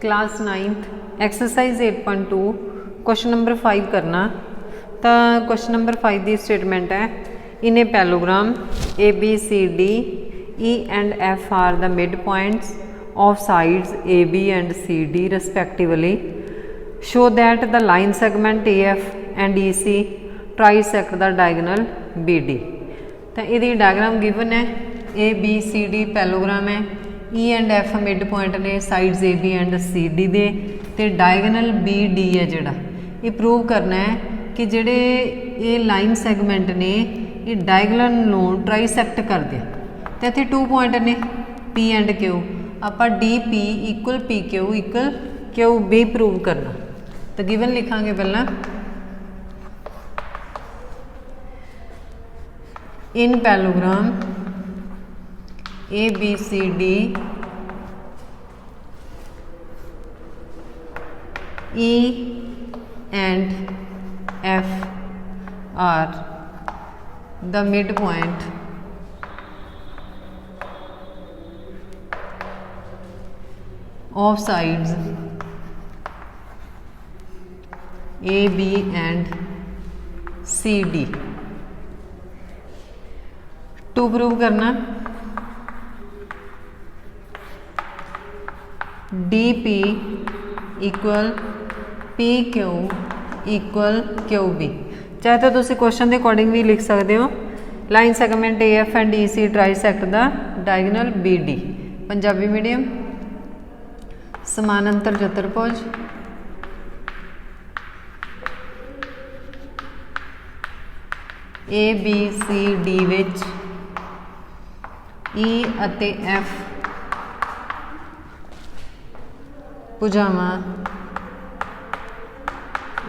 Class 9th exercise 8.2 question number 5 करना। तो question number 5 की स्टेटमेंट है, in a parallelogram A B C D E and F are the mid points of sides A B and C D respectively, show that the line segment A F and E C trisect the diagonal B D. तो ये diagram given है, A B C D parallelogram है, E and F mid point ने sides A B and C D दे, ते diagonal B D है जोड़ा ये प्रूव करना है कि जोड़े ये लाइन सैगमेंट ने ये डायगोनल नूं ट्राइसैक्ट कर दिया। तो इत्थे 2 पॉइंट ने पी एंड क्यू, आपां D P equal P equal Q B prove करना। तो गिवन लिखांगे पहला, in parallelogram A B C D E and F are the mid point of sides A B and C D. To prove करना, D P equal P Q equal Q B. चाहे तो तुसी question के according भी लिख सकते हो, line segment A F and E C trisect the diagonal B D. Punjabi medium समानांतर चतुर्भुज ए बी सी डी विच ई अते एफ भुजावां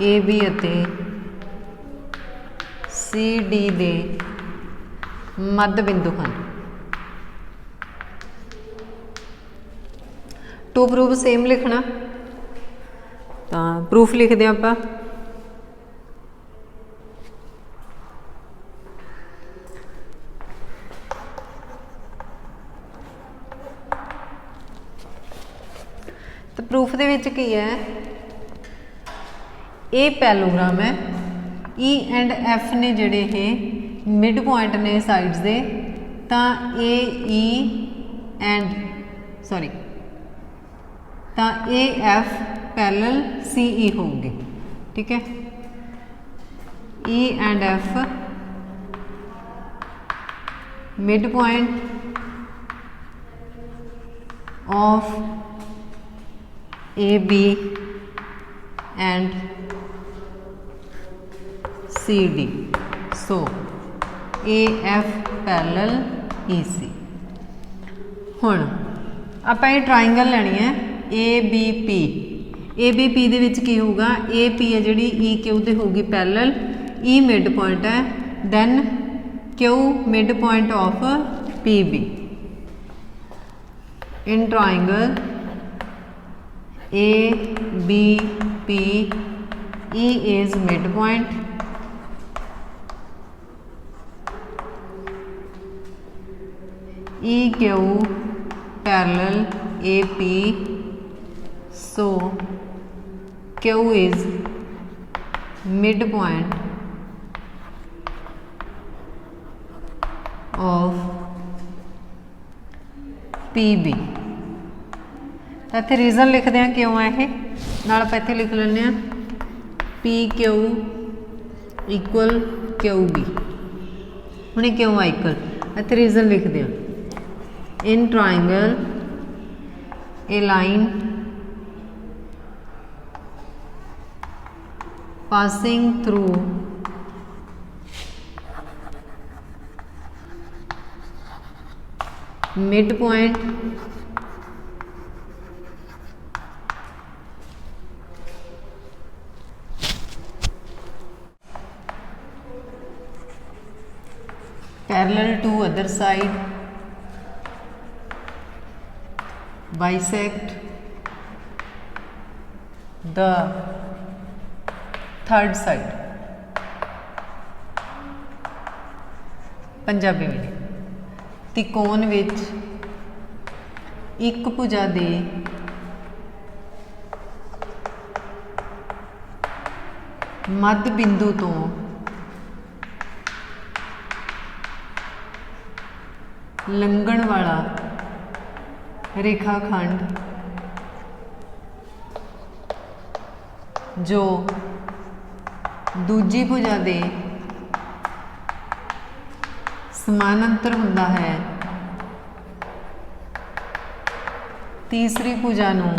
ए बी अते सी डी दे मध्य बिंदु हैं। टू प्रूफ सेम लिखना, तो प्रूफ लिखते हैं आप, तो प्रूफ दे विच की है, ए पैलोग्राम है, ई एंड एफ ने जिहड़े ये मिड पॉइंट ने साइड्स दे, तो ए ई एंड सॉरी तो ए एफ पैरेलल सी ई होगी। ठीक है, E and F mid point of A B and C D, so A F parallel E C. हुण आपां ये ट्राइंगल लैनी है A B P. A B P दे विच की होगा, ए पी है जिहड़ी ई क्यू ते होगी पैरेलल, ई मिड पॉइंट है, then Q mid point of P B. In triangle A B P E is mid point, E Q parallel A P, so Q is mid point of P B. तो इत्थे reason लिखते हैं क्यों है ये, नाल आपां इत्थे लिख लैंदे हैं P Q equal Q B. हुण क्यों आ इक्वल, इत्थे रीजन लिखते हैं, in triangle a line passing through midpoint parallel to other side bisect the third side. Punjabi medium त्रिकोण विच एक भुजा दे मध्य बिंदु तो लंघण वाला रेखाखंड जो दूजी भुजा दे समानांतर हुंदा है तीसरी भुजा नूं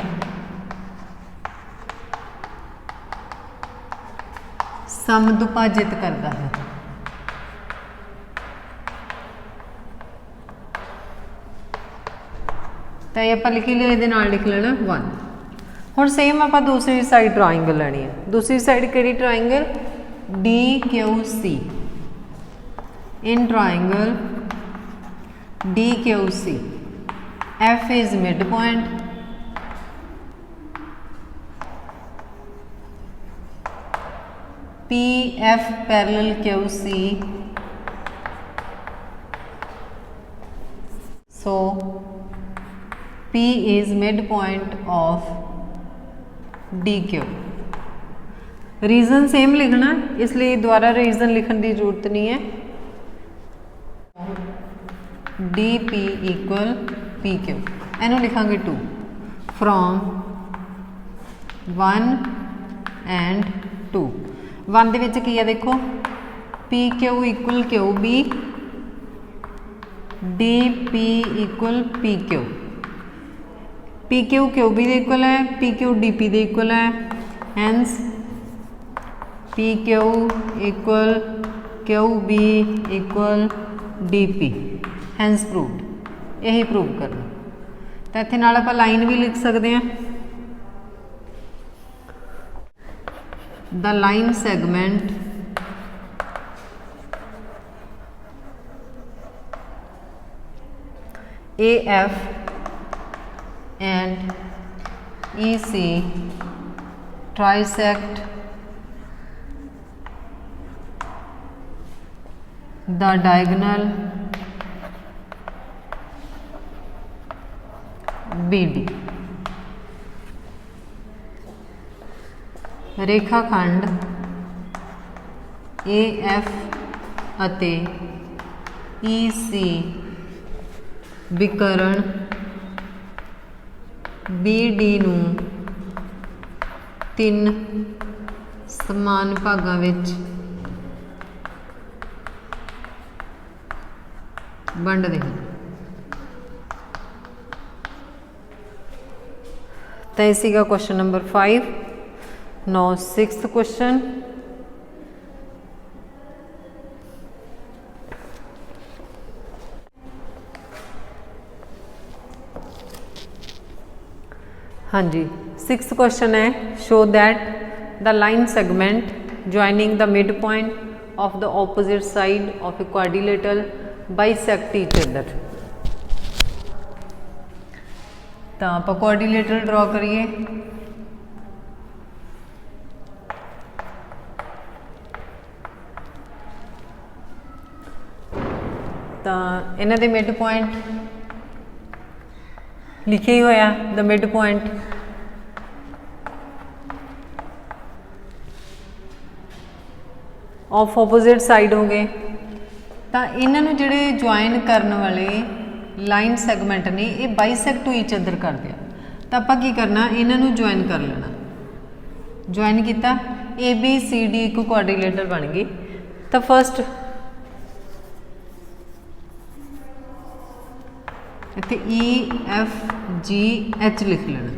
समदुभाजित करता है। तो ये आप लिखी लिया, ये लिख लेना 1। हुण सेम आप दूसरी साइड ट्राइंगल लैनी है। दूसरी साइड किहड़ी triangle DQC। In triangle DQC F is midpoint, PF parallel QC, so P is midpoint of DQ। Reason same लिखना, इसलिए दोबारा रीजन लिखने की जरूरत नहीं है। DP इक्वल PQ, इनू लिखांगे 2 फ्रॉम 1 एंड 2। 1 दे विच की है देखो PQ equal QB, DP equal PQ, PQ QB दे इक्वल है, PQ DP दे इक्वल है, hence PQ equal QB equal DP, hence proved. यही प्रूव करना। तो इत्थे नाल आपां लाइन भी लिख सकते हैं, the line segment AF and EC trisect the diagonal BD। रेखाखंड AF अते EC विकर्ण BD नूं 3 समान भागां विच वंडदे हैं। तो यह सीगा question number 5। No 6th question, हाँ जी 6th क्वेश्चन है, show that the line segment joining the mid point of the opposite side of a quadrilateral bisect each other. तो आप क्वाड्रिलेटरल ड्रॉ करिए। तो इन्हां दे मिड पॉइंट लिखे ही होया, the mid point of opposite side हो गए। तो इन्होंने जिहड़े ज्वाइन करने वाले लाइन सैगमेंट ने ये बाइसेक्ट टू ईच अदर कर दिया। तो आप की करना, इन्हों ज्वाइन कर लेना। ज्वाइन किया ABCD एक क्वाड्रिलेटरल बन गई। तो फर्स्ट इत्थे EFGH लिख लेना।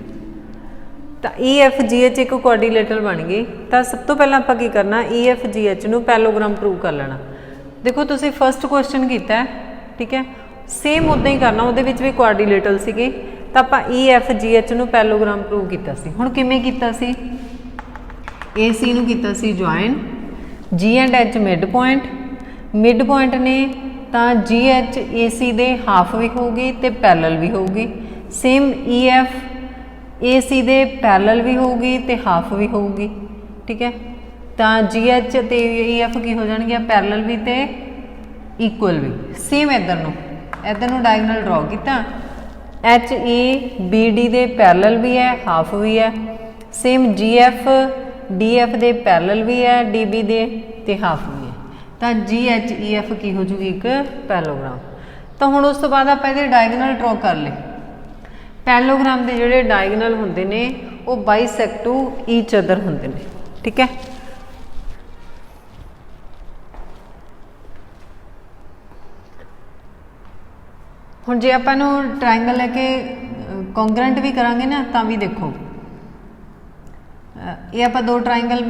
तो EFGH एक क्वाड्रिलेटरल बन गई। तो सब तो पहला आप की करना, EFGH नूं पैलोग्राम प्रूव कर लेना। देखो तुसी फर्स्ट क्वेश्चन किया, ठीक है, सेम उदा ही करना, वो भी क्वाड्रिलेटरल सीगे। तो आप EFGH नूं पैलोग्राम प्रूव किया सी। हुण किवें कीता सी, AC नूं कीता सी join, G and H mid point ने, तो GH AC दे हाफ भी होगी तो पैरल भी होगी। सेम EF AC दे पैरल भी होगी तो हाफ भी होगी, ठीक है। तो GH ते EF की हो जाएगी पैरल भी तो इक्वल भी। सेम इधर नूं डायगनल ड्रॉ किया, HEBD दे पैरल भी है हाफ भी है। सेम GF डी एफ दे पैरल भी है, डी बी दे ते हाफ भी है, तो जी एच ई एफ की हो जूगी एक पैलोग्राम। तो हुण उस तो बाद आप इहदे डायगनल ड्रॉ कर ले। पैलोग्राम के जोड़े डायगनल होंदे ने वो बाइसैक्ट टू ईच अदर होंदे ने, ठीक है। हुण जे आपां नूं ट्रायंगल लैके कॉन्ग्रेंट भी करांगे ना, तो भी देखो ये आप दो ट्रायंगल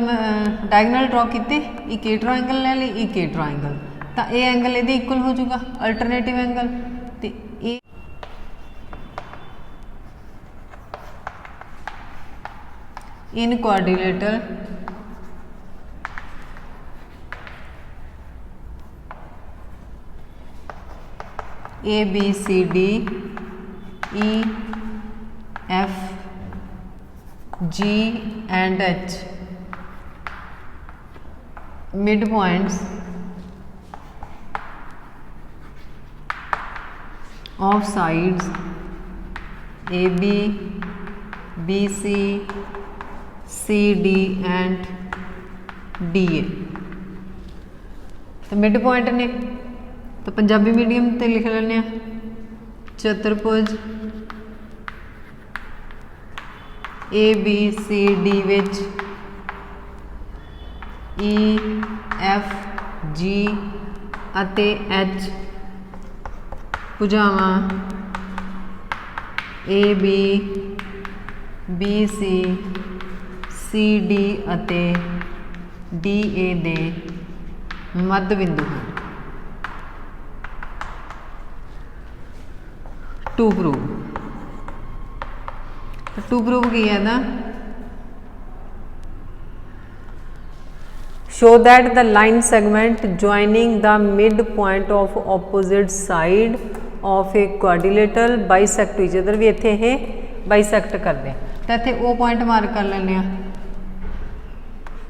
डायगनल ड्रॉ किए, एक ए ट्रायंगल ले ली, एक ए ट्रायंगल, तो ये एंगल ये इक्वल हो जाऊगा अल्टरनेटिव एंगल, तो ये in quadrilateral A B C D E F G and H midpoints of sides AB, BC, CD and DA। तो मिड पॉइंट ने तो पंजाबी मीडियम ते लिख लेने चतुर्भुज ए बी सी डी विच ई एफ जी अते एच भुजावां A B B C D अते डी ए दे मध्य बिंदु हैं। टू प्रूव की है ना, show that the line segment joining the mid point of opposite side of a quadrilateral bisect each other, भी इत्थे ये बाइसैक्ट करते हैं तो इत्थे ओ पॉइंट मार्क कर लेने,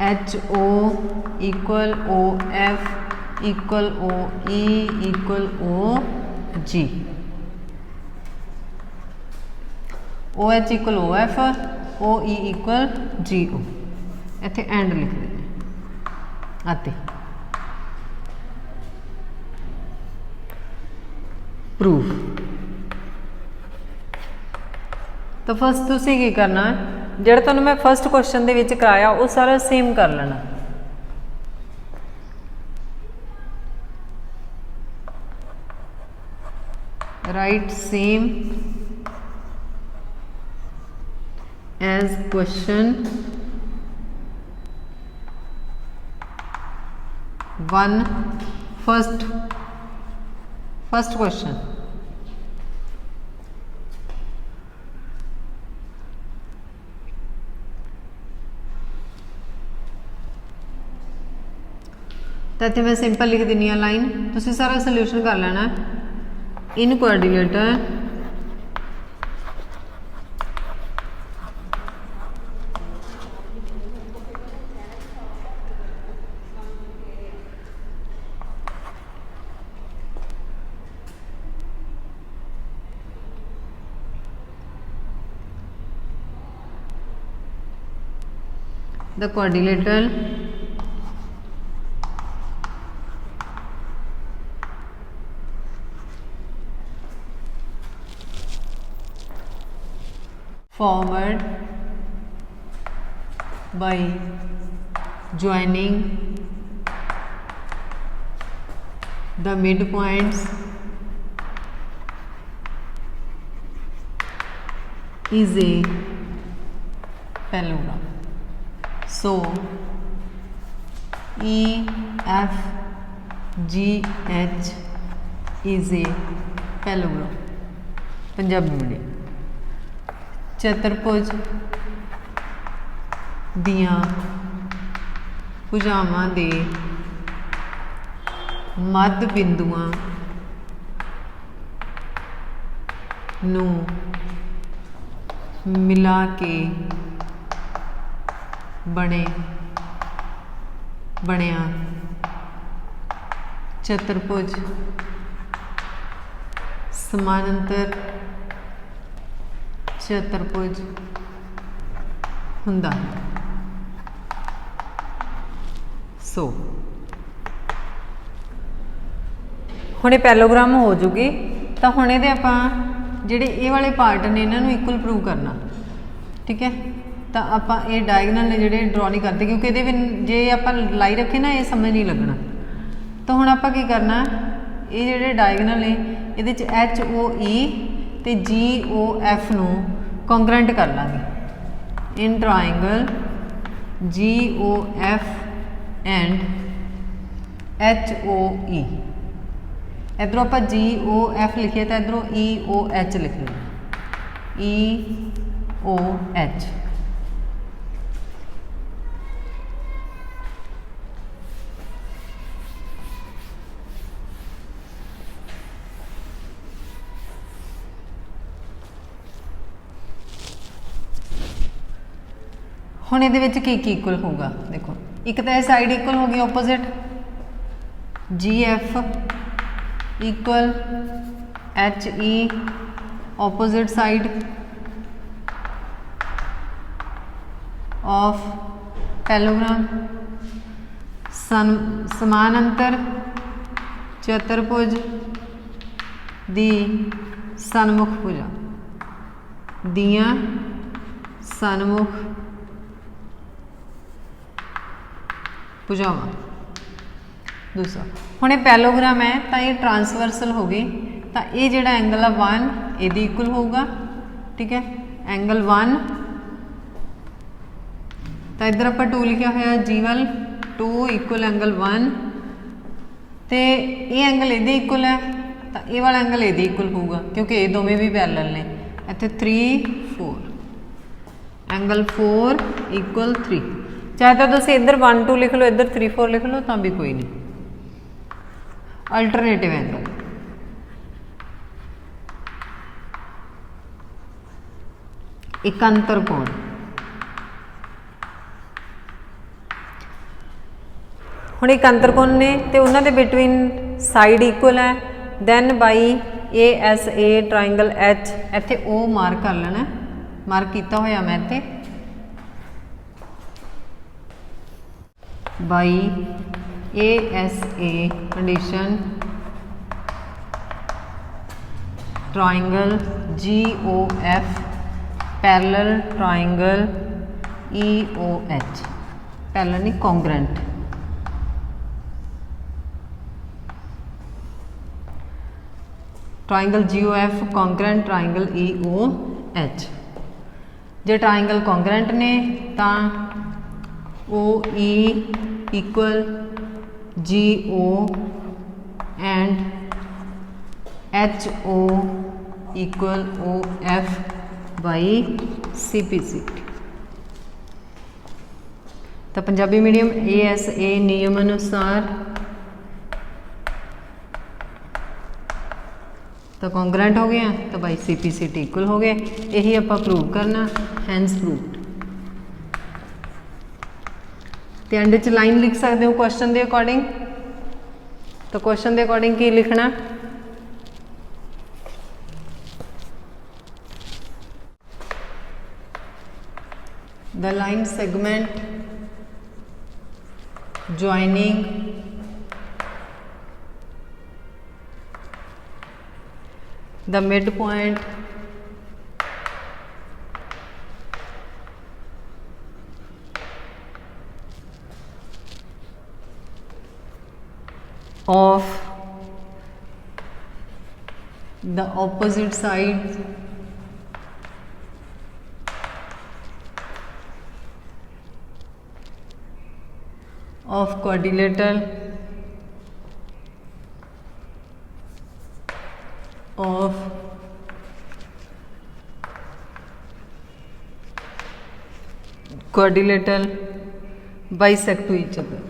H O equal O F equal O E equal O G, O H equal O F O E equal G O, इत्थे एंड लिख देने आते प्रूफ। तो फस्ट तुसीं की करना, जिहड़ा तुहानूं मैं फस्ट क्वेश्चन दे विच कराया वो सारा सेम कर लेना। Right same as question 1 first question। तो इत्थे मैं सिंपल लिख दिनी लाइन, तुसीं सारा सोल्यूशन कर लेना। इन quadrilateral the quadrilateral formed by joining the midpoints is a parallelogram। So E F G H is a parallelogram। Punjabi medium चतुर्भुज दियां भुजावां दे मध्य बिंदुआं नूं मिला के बनिया चतुर्भुज समानांतर चतुर्भुज हुंदा। सो हुण ये पैलोग्राम हो जूगी। तो हुण ये आपां जिहड़े ये वाले पार्ट ने इन्हां इक्वल प्रूव करना, ठीक है। तो आपां ये डायगनल ने जिहड़े ड्रॉ नहीं करते, क्योंकि ये जे आपां लाई रखे ना ये समझ नहीं लगना। तो हुण आपां की करना, ये जिहड़े डायगनल ने ये HOE ते GOF नूं कॉन्ग्रेंट कर लांगे in triangle GOF and HOE। इधरों आप GOF लिखिए तो इधरों EOH लिख लें, EOH। हुण इहदे विच की इक्वल होगा, देखो एक तो साइड इक्वल होगी opposite, GF equal HE opposite side of parallelogram, समानांतर चतुर्भुज दी सन्मुख भुजा दियां सन्मुख भुजावां। दूसरा हुण ये पैलोग्राम है तो ये ट्रांसवर्सल हो गई, तो ये जिहड़ा एंगल है 1 ये इक्वल होगा, ठीक है। एंगल 1 तो इधर आप 2 लिखा हुआ G1 2 इक्वल एंगल 1, तो ये एंगल ये इक्वल है, तो ये वाला एंगल ये इक्वल होगा क्योंकि ये दोवें भी पैरेलल ने। इत्थे 3 4 एंगल 4 इक्वल 3, चाहे तो तुम इधर 1 2 लिख लो, इधर 3 4 लिख लो, तो भी कोई नहीं। अल्टरनेटिव एंगल एक अंतर कोण, हुण एक अंतर कोण ने ते उन्हां दे बिटवीन साइड इक्वल है, then by ASA triangle H इत्थे O मार्क कर लेना, मार्क किया होया मैं इत्थे by ASA condition triangle GOF parallel triangle EOH, parallel नहीं congruent. Triangle GOF congruent triangle EOH। जे ट्राइंगल कॉन्ग्रेंट ने तो OE equal GO and HO equal OF by CPC। तो पंजाबी मीडियम ASA नियम अनुसार तो कॉन्ग्रेंट हो गया, तो बाई CPCT इक्वल हो गए। यही आप प्रूव करना, हैंस प्रूव्ड। तो एंड च लाइन लिख सकते हो क्वेश्चन के अकॉर्डिंग। तो क्वेश्चन के अकॉर्डिंग की लिखना, the line segment joining the midpoint of the opposite sides of quadrilateral of quadrilateral bisect to each other,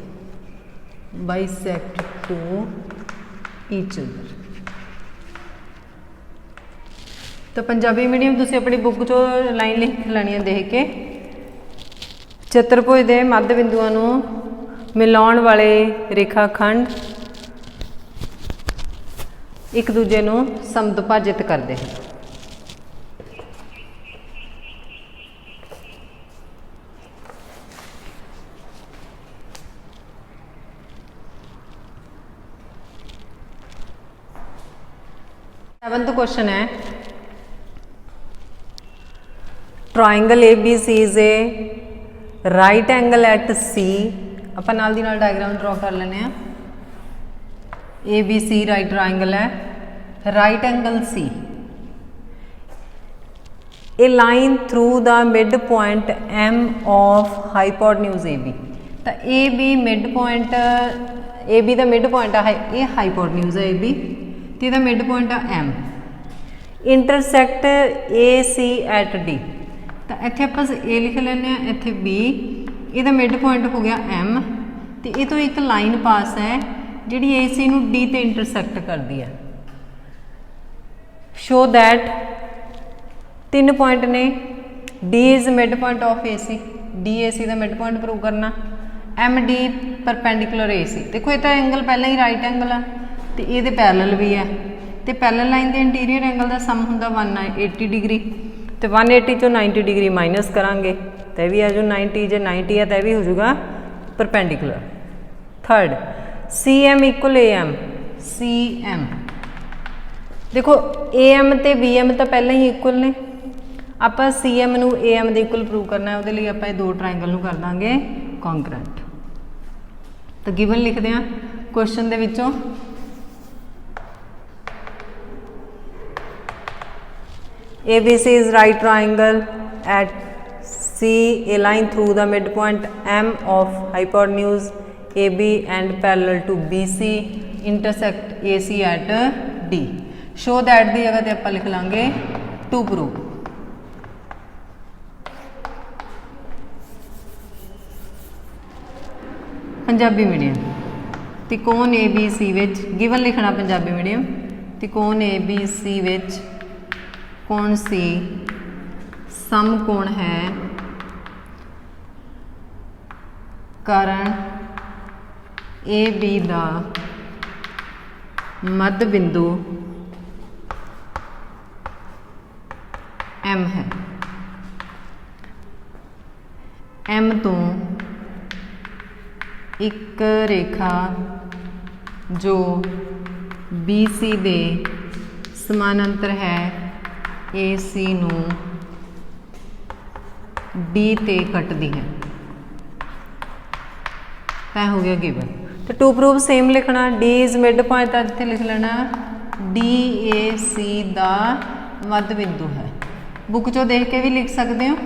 bisect to each other। तो पंजाबी मीडियम तुसी अपनी बुक चो लाइन लिख लैनी है देख के, चतुर्भुज के मध्य बिंदुओं नूं मिलाउण वाले रेखाखंड एक दूजे नूं समदुभाजित करते हैं। 7th क्वेश्चन है, triangle A B C is a right angle at C. आप नाल दी नाल डायग्राम ड्रॉ कर लेने। A B C right triangle है, right angle C, a line through the mid point M of hypotenuse A B. तो A B mid point, A B का mid point है, ये हाइपोटन्यूज है ए बी, तो यदा मिड पॉइंट है M. Intersect A C at D, तो इत्थे आप ए लिख लें, इत्थे बी, यदा मिड पॉइंट हो गया एम, तो ये तो एक लाइन पास है जिहड़ी ए सी नूं डी ते इंटरसैक्ट करती है। शो दैट 3 पॉइंट ने, D is mid point of A C, D A C का मिड पॉइंट प्रूव करना, M D perpendicular A C. देखो ये तो एंगल पहले ही राइट एंगल है, तो ये पैरल भी है, तो पैरल लाइन के इंटीरियर एंगल का सम होंदा 180 डिग्री, तो 180 चो 90 डिग्री माइनस करांगे तो भी आ जाओ 90, जो 90 है तो भी हो जाएगा perpendicular. Third, C M equal A M, C M, देखो ए एम तो बी एम तो पहले ही इक्वल ने, आप सी एम नू ए एम के इक्वल प्रूव करना है, वो आप दो ट्राइंगल नू कर देंगे कॉन्ग्रेंट। तो गिवन लिखते हैं क्वेश्चन दे विचों, A B C is right triangle at C, a line through the mid point M of hypotenuse A B and parallel to B C, intersect A C at D. Show that की जगह पर आप लिख लांगे to prove. Punjabi medium, त्रिकोण A B C which, given लिखना Punjabi medium, त्रिकोण A B सी विच कौन सी समकोण है, कारण ए बी दा मध्य बिंदु एम है, एम तो एक रेखा जो बी सी दे समानांतर है ए सी नू डी ते कटदी है, तय हो गया गिवन। तो टू प्रूव सेम लिखना, डी इज मिड पॉइंट, इत्थे लिख लेना डी ए सी दा मध्य बिंदु है, बुक चो देख के भी लिख सकते हो।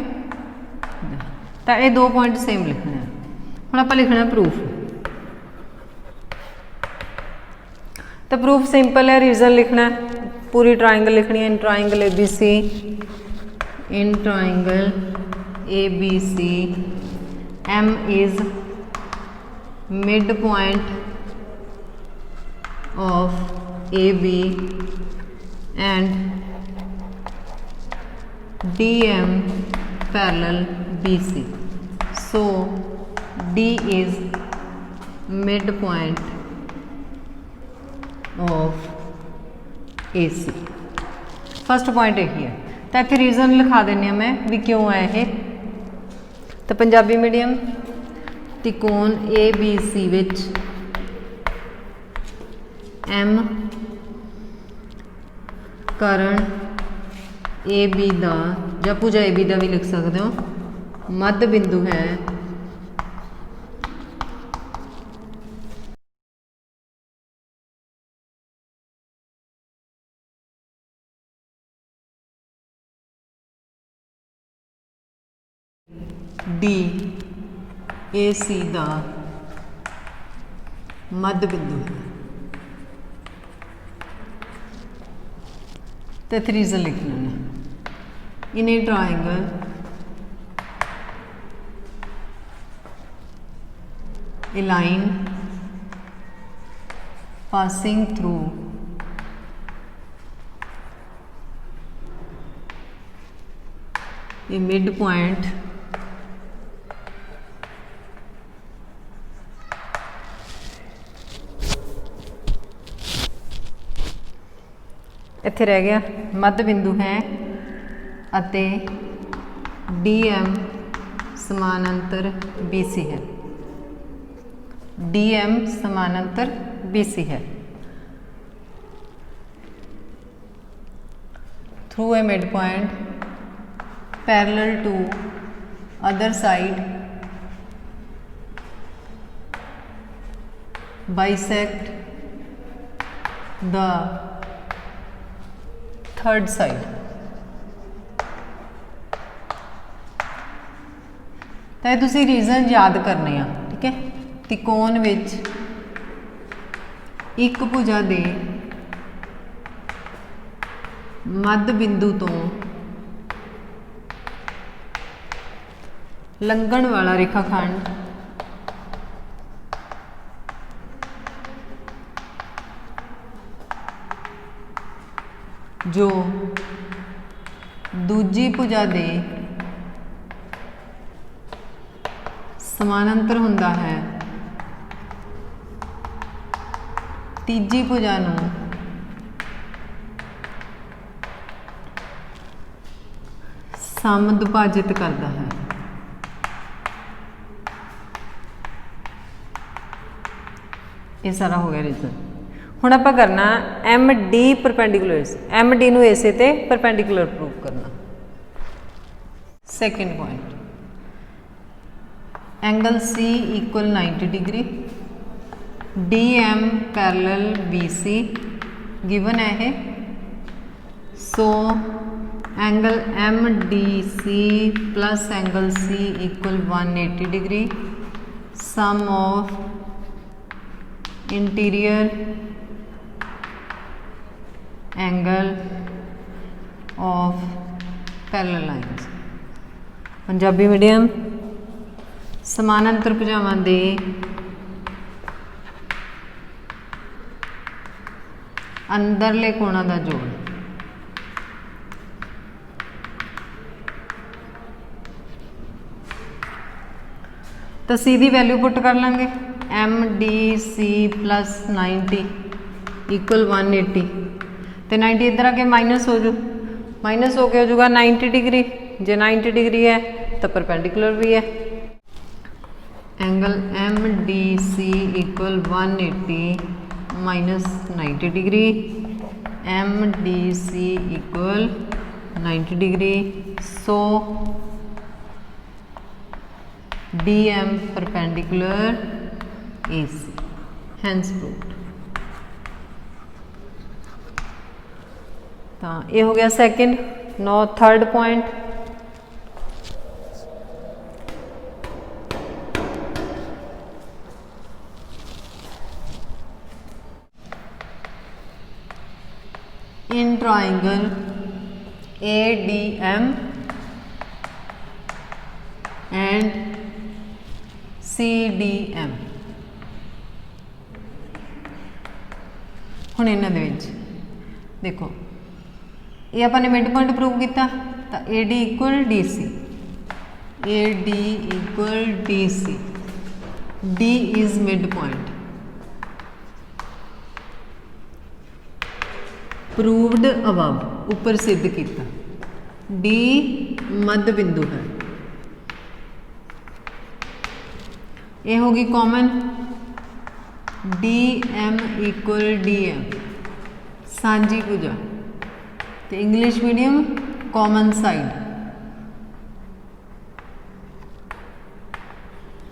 तो ये 2 पॉइंट सेम लिखने हैं। हुण आपां लिखना प्रूफ। तो प्रूफ सिंपल है, रीजन लिखना है, पूरी ट्राइंगल लिखनी है। In triangle A B C, in triangle A B C M is mid point of A B and D M parallel B C, so D is mid point of A C. First point यही है। तो इतने reason लिखा देनी मैं भी क्यों है ये। तो पंजाबी मीडियम, त्रिकोण A B C which M कारण ए बी दा, या भुजा ए बी दा भी लिख सकते हो, मध्य बिंदु है डी ए सी दा मध्य बिंदु है। तो इतने रीजन लिख लेना। In a triangle a line passing through a midpoint इत्थे रह गया मध्य बिंदु है अते DM समानांतर BC है, DM समानांतर BC है। through a midpoint parallel to other side bisect the third side। तो ये तुसी रीजन याद करने आ, ठीक है। त्रिकोण विच एक भुजा दे मध्य बिंदु तो लंघण वाला रेखाखंड जो दूजी भुजा दे समानांतर हुंदा है, तीजी भुजा नूं समदुभाजित करता है। ये सारा हो गया रीजन। हुण आपां करना M D perpendicular, M D नूं इसे ते परपेंडिकुलर प्रूव करना। Second point, angle C equal 90 degree, D M parallel B C given है। So angle M D C plus angle C equal 180 degree, sum of interior angle of parallel lines. Punjabi medium, समानांतर भुजावां दे अंदरले कोणां दा जोड़। तो सी की value put कर लेंगे, M D C plus 90 equal 180, तो 90 इधर आके माइनस हो जू, माइनस हो के हो जाऊगा 90 डिग्री। जे 90 डिग्री है तो परपेंडिकुलर भी है। Angle M D C equal 180 minus 90 degree, M D C equal 90 degree. So D M perpendicular A C, hence proved. तो ये हो गया second. No third point, in triangle ADM and CDM। हुण इन्हां दे विच देखो, ये आपां ने मिड पॉइंट प्रूव किया, तो AD equal DC, AD equal DC, D is mid point, proved above, ऊपर सिद्ध किया। डी मध्य बिंदु है, ये होगी common, D M equal D M सांझी भुजा, तो English medium common side.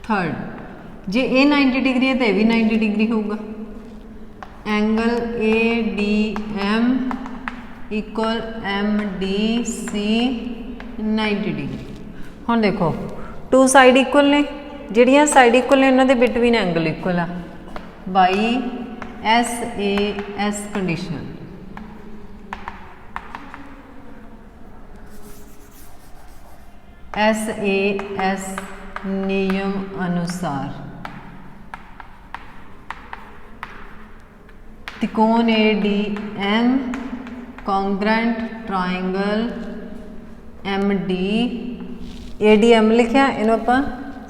Third, जे ए 90 डिग्री है तो यह भी 90 डिग्री होगा। Angle A D M equal M D C 90 degree. हुण देखो टू साइड इक्वल ने, जिहड़ियां साइड इक्वल ने उन्हां दे बिटवीन एंगल इक्वल आ by S A S condition. S A S नियम अनुसार त्रिकोण A D M congruent triangle M D, A D M लिखा, इनू आप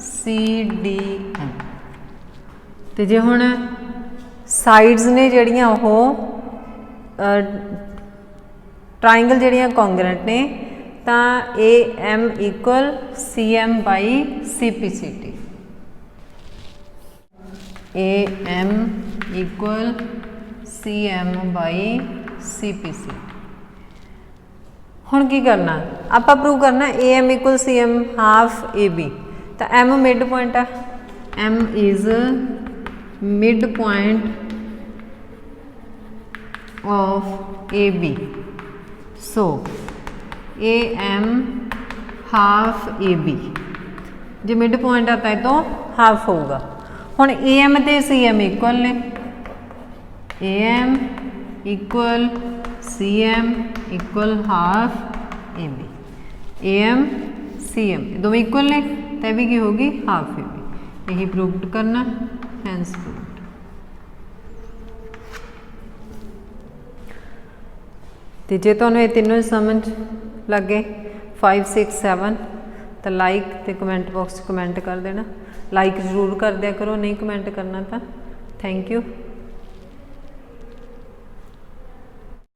सी डी एम। तो जे हुण साइड्स ने जड़ियाँ वो ट्राइंगल जड़ियाँ कॉन्ग्रेंट ने, तो A M equal C M by C P C T, A M equal C M by C P C. हुण की करना आपां प्रूव करना A M equal C M half A B. तो एम मिड पॉइंट है, M is mid point of A B. So A M half A B जो mid point आता है तो हाफ होगा। हुण ए एम ते सी एम इक्वल ने, A M equal C M equal half A B, A M C M दोवें equal ने तो भी की होगी हाफ ए बी। यही प्रूव करना, हैंस प्रूव्ड। तो जे तुहानूं ये तीनों समझ लग गए 5 6 7 तो लाइक तो कमेंट बॉक्स कमेंट कर देना। लाइक जरूर कर दिया करो, नहीं कमेंट करना तो थैंक यू।